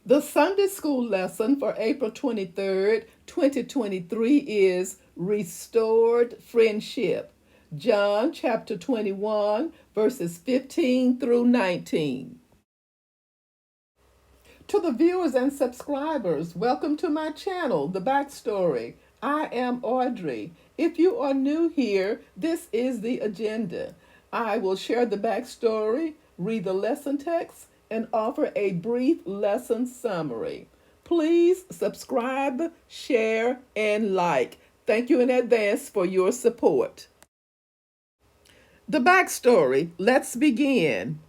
The Sunday school lesson for April 23rd, 2023 is Restored Friendship. John chapter 21, verses 15 through 19. To the viewers and subscribers, welcome to my channel, The Backstory. I am Audrey. If you are new here, this is the agenda. I will share the backstory, read the lesson text, and offer a brief lesson summary. Please subscribe, share, and like. Thank you in advance for your support. The backstory. Let's begin.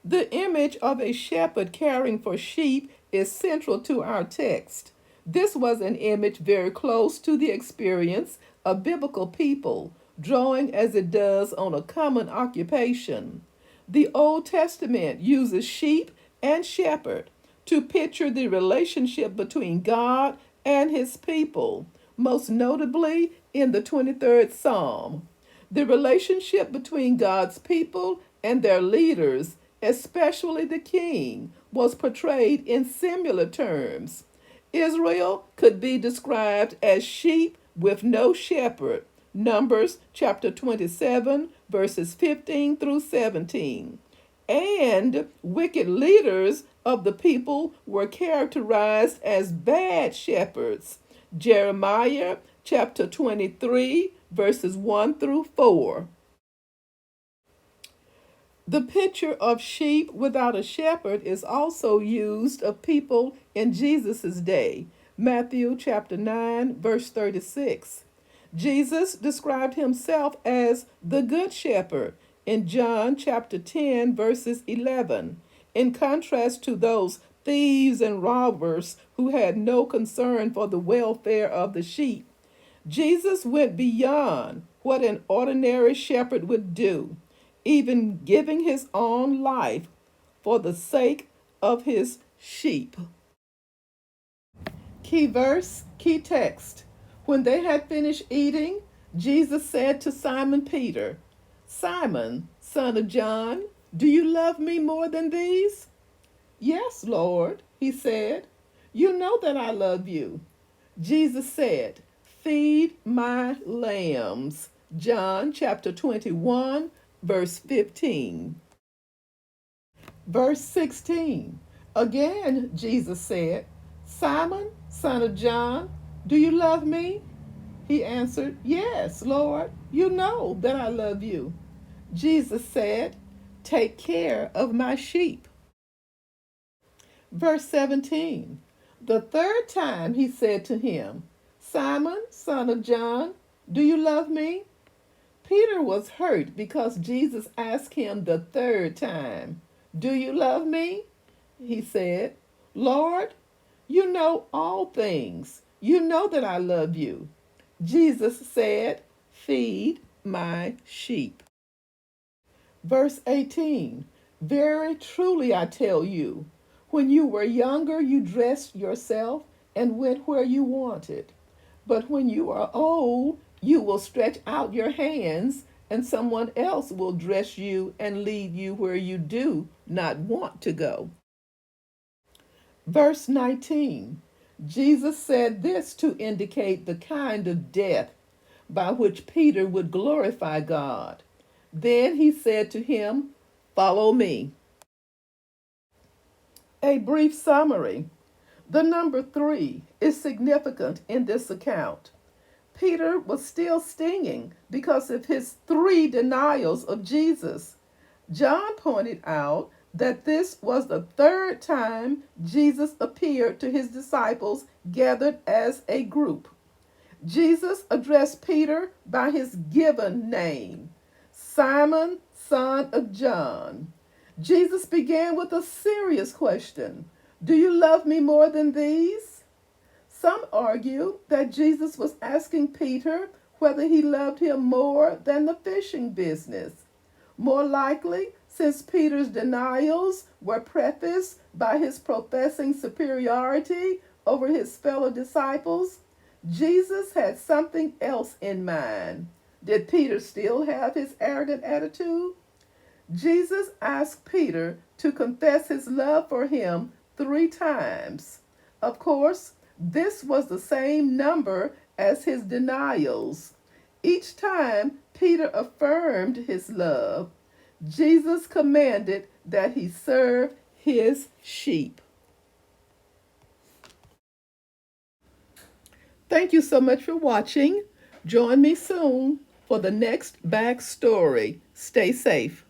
The image of a shepherd caring for sheep is central to our text. This was an image very close to the experience of biblical people, drawing as it does on a common occupation. The Old Testament uses sheep and shepherd to picture the relationship between God and his people, most notably in the 23rd Psalm. The relationship between God's people and their leaders, especially the king, was portrayed in similar terms. Israel could be described as sheep with no shepherd. Numbers chapter 27, verses 15 through 17. And wicked leaders of the people were characterized as bad shepherds. Jeremiah chapter 23, verses 1 through 4. The picture of sheep without a shepherd is also used of people in Jesus' day. Matthew chapter 9, verse 36. Jesus described himself as the good shepherd in John chapter 10, verses 11, in contrast to those thieves and robbers who had no concern for the welfare of the sheep. Jesus went beyond what an ordinary shepherd would do, even giving his own life for the sake of his sheep. Key verse, key text. When they had finished eating, Jesus said to Simon Peter, "Simon, son of John, do you love me more than these?" "Yes, Lord," he said. "You know that I love you." Jesus said, "Feed my lambs." John chapter 21, verse 15. Verse 16. Again, Jesus said, "Simon, son of John, do you love me?" He answered, "Yes, Lord, you know that I love you." Jesus said, "Take care of my sheep." Verse 17. The third time he said to him, "Simon, son of John, do you love me?" Peter was hurt because Jesus asked him the third time, "Do you love me?" He said, "Lord, you know all things. You know that I love you." Jesus said, "Feed my sheep." Verse 18. Very truly I tell you, when you were younger, you dressed yourself and went where you wanted. But when you are old, you will stretch out your hands, and someone else will dress you and lead you where you do not want to go. Verse 19. Jesus said this to indicate the kind of death by which Peter would glorify God. Then he said to him, "Follow me." A brief summary. The number 3 is significant in this account. Peter was still stinging because of his 3 denials of Jesus. John pointed out that this was the 3rd time Jesus appeared to his disciples gathered as a group. Jesus addressed Peter by his given name, Simon, son of John. Jesus began with a serious question: "Do you love me more than these?" Some argue that Jesus was asking Peter whether he loved him more than the fishing business. More likely, since Peter's denials were prefaced by his professing superiority over his fellow disciples, Jesus had something else in mind. Did Peter still have his arrogant attitude? Jesus asked Peter to confess his love for him 3 times. Of course, this was the same number as his denials. Each time Peter affirmed his love, Jesus commanded that he serve his sheep. Thank you so much for watching. Join me soon for the next backstory. Stay safe.